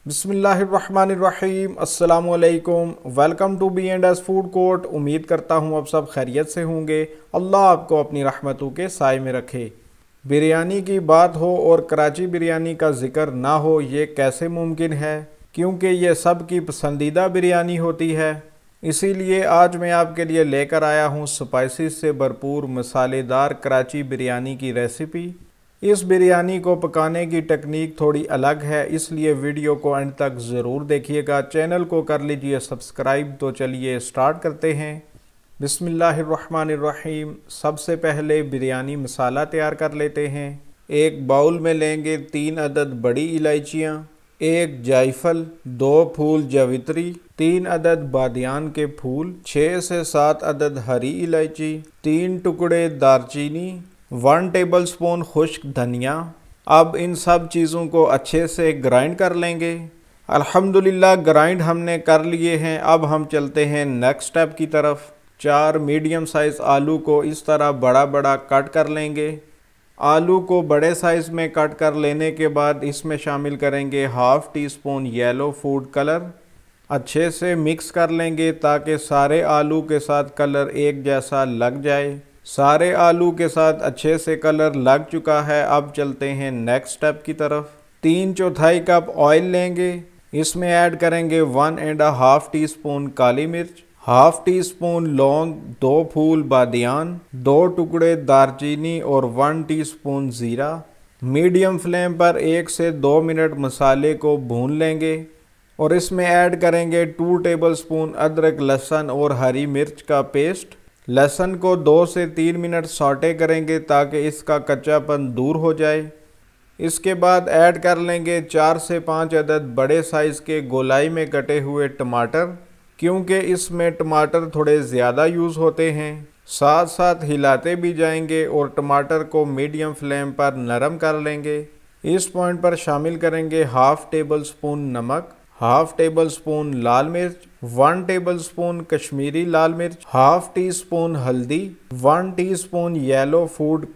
बिस्मिल्लाहिर्रहमानिर्रहीम अस्सलामुअलैकुम। Welcome to B&S food court. उम्मीद करता हूँ अब सब खैरियत से होंगे। अल्लाह आपको अपनी रहमतों के साए में रखे। बिरयानी की बात हो और कराची बिरयानी का जिक्र ना हो, ये कैसे मुमकिन है, क्योंकि ये सब की पसंदीदा बिरयानी होती है। इसीलिए आज मैं आपके लिए लेकर आया हूँ स्पाइसेस से भरपूर मसालेदार कराची बिरयानी की रेसिपी। इस बिरयानी को पकाने की टेक्निक थोड़ी अलग है, इसलिए वीडियो को एंड तक ज़रूर देखिएगा। चैनल को कर लीजिए सब्सक्राइब। तो चलिए स्टार्ट करते हैं। बिस्मिल्लाहिर्रहमानिर्रहीम। सबसे पहले बिरयानी मसाला तैयार कर लेते हैं। एक बाउल में लेंगे 3 अदद बड़ी इलायचियाँ, 1 जायफल, 2 फूल जावित्री, 3 अदद बादियान के फूल, 6 से 7 अदद हरी इलायची, 3 टुकड़े दारचीनी, 1 टेबलस्पून खुश्क धनिया। अब इन सब चीज़ों को अच्छे से ग्राइंड कर लेंगे। अल्हम्दुलिल्लाह ग्राइंड हमने कर लिए हैं। अब हम चलते हैं नेक्स्ट स्टेप की तरफ। 4 मीडियम साइज़ आलू को इस तरह बड़ा बड़ा कट कर लेंगे। आलू को बड़े साइज़ में कट कर लेने के बाद इसमें शामिल करेंगे half tea spoon yellow food colour. अच्छे से मिक्स कर लेंगे ताकि सारे आलू के साथ कलर एक जैसा लग जाए। सारे आलू के साथ अच्छे से कलर लग चुका है। अब चलते हैं नेक्स्ट स्टेप की तरफ। 3/4 कप ऑयल लेंगे। इसमें ऐड करेंगे 1.5 टीस्पून काली मिर्च, हाफ टी स्पून लौंग, 2 फूल बादियान, 2 टुकड़े दारचीनी और 1 टीस्पून ज़ीरा। मीडियम फ्लेम पर 1 से 2 मिनट मसाले को भून लेंगे और इसमें ऐड करेंगे 2 टेबलस्पून अदरक, लहसुन और हरी मिर्च का पेस्ट। लहसुन को 2 से 3 मिनट सौटे करेंगे ताकि इसका कच्चापन दूर हो जाए। इसके बाद ऐड कर लेंगे 4 से 5 अदद बड़े साइज़ के गोलाई में कटे हुए टमाटर, क्योंकि इसमें टमाटर थोड़े ज़्यादा यूज़ होते हैं। साथ साथ हिलाते भी जाएंगे और टमाटर को मीडियम फ्लेम पर नरम कर लेंगे। इस पॉइंट पर शामिल करेंगे हाफ़ टेबल स्पून नमक, हाफ़ टेबल स्पून लाल मिर्च, 1 टेबलस्पून कश्मीरी लाल मिर्च, हाफ़ टी स्पून हल्दी, 1 teaspoon yellow food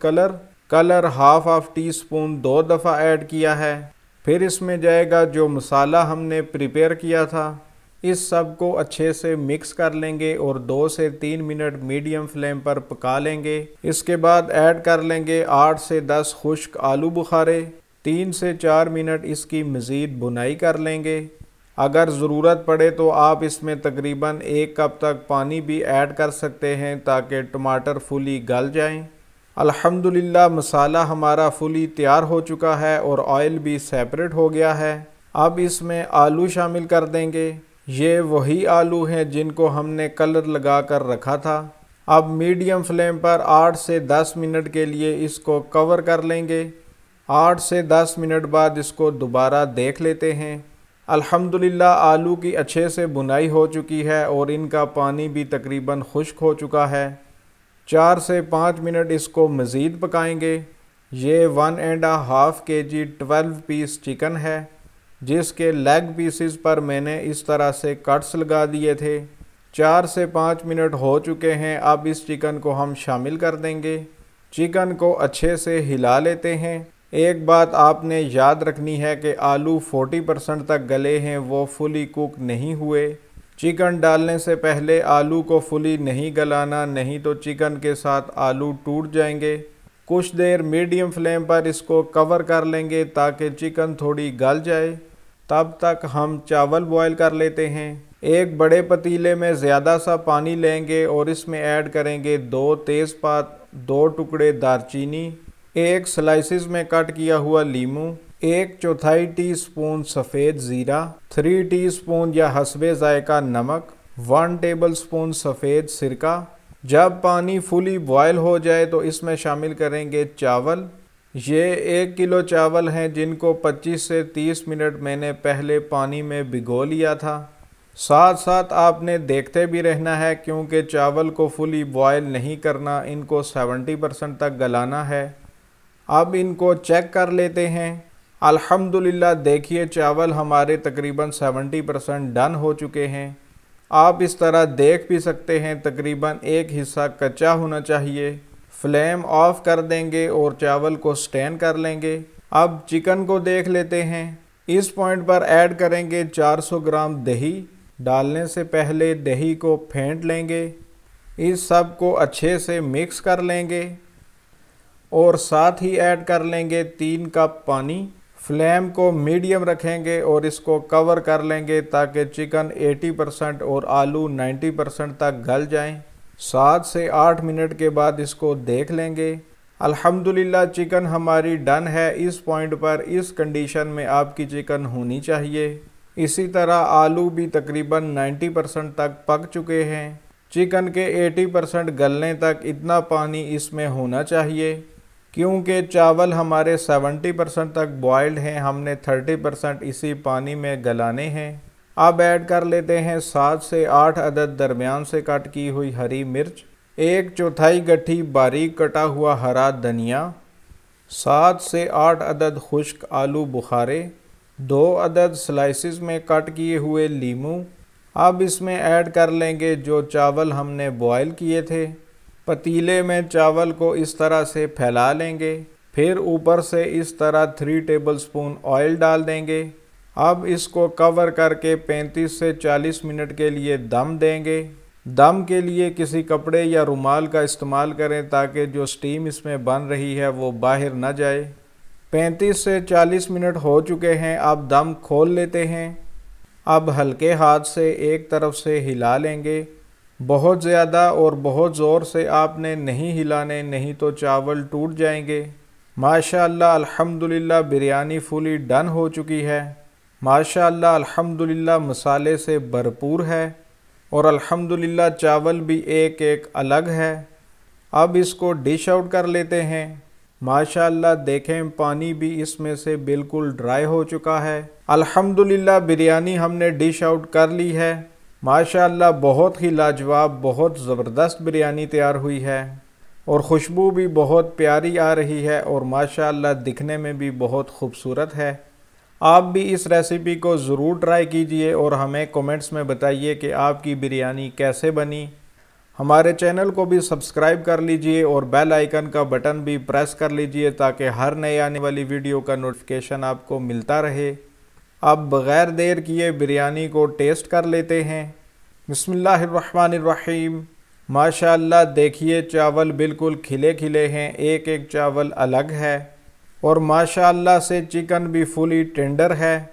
colour half tea spoon 2 दफ़ा ऐड किया है। फिर इसमें जाएगा जो मसाला हमने प्रिपेयर किया था। इस सब को अच्छे से मिक्स कर लेंगे और 2 से 3 मिनट मीडियम फ्लेम पर पका लेंगे। इसके बाद ऐड कर लेंगे 8 से 10 खुश्क आलू बुखारे। 3 से 4 मिनट इसकी मज़ीद भुनाई कर लेंगे। अगर ज़रूरत पड़े तो आप इसमें तकरीबन 1 कप तक पानी भी ऐड कर सकते हैं ताकि टमाटर फुली गल जाएं। अल्हम्दुलिल्लाह मसाला हमारा फुली तैयार हो चुका है और ऑयल भी सेपरेट हो गया है। अब इसमें आलू शामिल कर देंगे। ये वही आलू हैं जिनको हमने कलर लगा कर रखा था। अब मीडियम फ्लेम पर 8 से 10 मिनट के लिए इसको कवर कर लेंगे। 8 से 10 मिनट बाद इसको दोबारा देख लेते हैं। अल्हम्दुलिल्लाह आलू की अच्छे से बुनाई हो चुकी है और इनका पानी भी तकरीबन खुश्क हो चुका है। 4 से 5 मिनट इसको मज़ीद पकाएंगे। ये 1.5 kg 12 पीस चिकन है, जिसके लेग पीसेस पर मैंने इस तरह से कट्स लगा दिए थे। 4 से 5 मिनट हो चुके हैं। अब इस चिकन को हम शामिल कर देंगे। चिकन को अच्छे से हिला लेते हैं। एक बात आपने याद रखनी है कि आलू 40% तक गले हैं, वो फुली कुक नहीं हुए। चिकन डालने से पहले आलू को फुली नहीं गलाना, नहीं तो चिकन के साथ आलू टूट जाएंगे। कुछ देर मीडियम फ्लेम पर इसको कवर कर लेंगे ताकि चिकन थोड़ी गल जाए। तब तक हम चावल बॉयल कर लेते हैं। एक बड़े पतीले में ज़्यादा सा पानी लेंगे और इसमें ऐड करेंगे 2 तेज़पात, 2 टुकड़े दारचीनी, 1 स्लाइसिस में कट किया हुआ लीमू, 1/4 टीस्पून सफ़ेद ज़ीरा, 3 टीस्पून या हस्बे ज़ायका नमक, 1 टेबलस्पून सफ़ेद सिरका। जब पानी फुली बॉयल हो जाए तो इसमें शामिल करेंगे चावल। ये 1 किलो चावल हैं जिनको 25 से 30 मिनट मैंने पहले पानी में भिगो लिया था। साथ साथ आपने देखते भी रहना है, क्योंकि चावल को फुली बॉयल नहीं करना, इनको 70% तक गलाना है। अब इनको चेक कर लेते हैं। अल्हम्दुलिल्लाह देखिए चावल हमारे तकरीबन 70% डन हो चुके हैं। आप इस तरह देख भी सकते हैं तकरीबन एक हिस्सा कच्चा होना चाहिए। फ्लेम ऑफ कर देंगे और चावल को स्टेन कर लेंगे। अब चिकन को देख लेते हैं। इस पॉइंट पर ऐड करेंगे 400 ग्राम दही। डालने से पहले दही को फेंट लेंगे। इस सब को अच्छे से मिक्स कर लेंगे और साथ ही ऐड कर लेंगे 3 कप पानी। फ्लेम को मीडियम रखेंगे और इसको कवर कर लेंगे ताकि चिकन 80% और आलू 90% तक गल जाएं। 7 से 8 मिनट के बाद इसको देख लेंगे। अल्हम्दुलिल्लाह चिकन हमारी डन है। इस पॉइंट पर इस कंडीशन में आपकी चिकन होनी चाहिए। इसी तरह आलू भी तकरीबन 90% तक पक चुके हैं। चिकन के 80% गलने तक इतना पानी इसमें होना चाहिए। क्योंकि चावल हमारे 70% तक बॉयल्ड हैं, हमने 30% इसी पानी में गलाने हैं। अब ऐड कर लेते हैं 7 से 8 अदद दरमियान से कट की हुई हरी मिर्च, 1/4 गट्ठी बारीक कटा हुआ हरा धनिया, 7 से 8 अदद खुश्क आलू बुखारे, 2 अदद स्लाइसिस में कट किए हुए लीमू। अब इसमें ऐड कर लेंगे जो चावल हमने बॉयल किए थे। पतीले में चावल को इस तरह से फैला लेंगे। फिर ऊपर से इस तरह 3 टेबलस्पून ऑयल डाल देंगे। अब इसको कवर करके 35 से 40 मिनट के लिए दम देंगे। दम के लिए किसी कपड़े या रुमाल का इस्तेमाल करें ताकि जो स्टीम इसमें बन रही है वो बाहर न जाए। 35 से 40 मिनट हो चुके हैं। अब दम खोल लेते हैं। अब हल्के हाथ से एक तरफ से हिला लेंगे। बहुत ज़्यादा और बहुत ज़ोर से आपने नहीं हिलाने, नहीं तो चावल टूट जाएंगे। माशाअल्लाह अल्हम्दुलिल्लाह बिरयानी फुली डन हो चुकी है। माशाअल्लाह अल्हम्दुलिल्लाह मसाले से भरपूर है और अल्हम्दुलिल्लाह चावल भी एक एक अलग है। अब इसको डिश आउट कर लेते हैं। माशाअल्लाह देखें पानी भी इसमें से बिल्कुल ड्राई हो चुका है। अल्हम्दुलिल्लाह बिरयानी हमने डिश आउट कर ली है। माशाअल्लाह बहुत ही लाजवाब, बहुत ज़बरदस्त बिरयानी तैयार हुई है और खुशबू भी बहुत प्यारी आ रही है और माशाअल्लाह दिखने में भी बहुत खूबसूरत है। आप भी इस रेसिपी को ज़रूर ट्राई कीजिए और हमें कमेंट्स में बताइए कि आपकी बिरयानी कैसे बनी। हमारे चैनल को भी सब्सक्राइब कर लीजिए और बेल आइकन का बटन भी प्रेस कर लीजिए ताकि हर नए आने वाली वीडियो का नोटिफिकेशन आपको मिलता रहे। अब बग़ैर देर किए बिरयानी को टेस्ट कर लेते हैं। बिस्मिल्लाहिर्रहमानिर्रहीम। माशाअल्लाह देखिए चावल बिल्कुल खिले खिले हैं, एक एक चावल अलग है और माशाअल्लाह से चिकन भी फुली टेंडर है।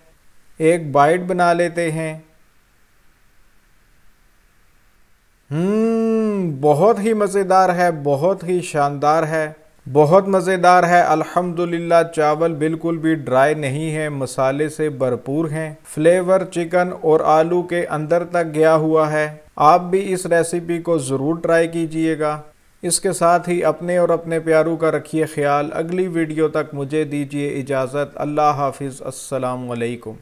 एक बाइट बना लेते हैं। बहुत ही मज़ेदार है, बहुत ही शानदार है, बहुत मज़ेदार है। अल्हम्दुलिल्लाह चावल बिल्कुल भी ड्राई नहीं है, मसाले से भरपूर हैं। फ्लेवर चिकन और आलू के अंदर तक गया हुआ है। आप भी इस रेसिपी को ज़रूर ट्राई कीजिएगा। इसके साथ ही अपने और अपने प्यारों का रखिए ख्याल। अगली वीडियो तक मुझे दीजिए इजाज़त। अल्लाह हाफिज़। अस्सलामु अलैकुम।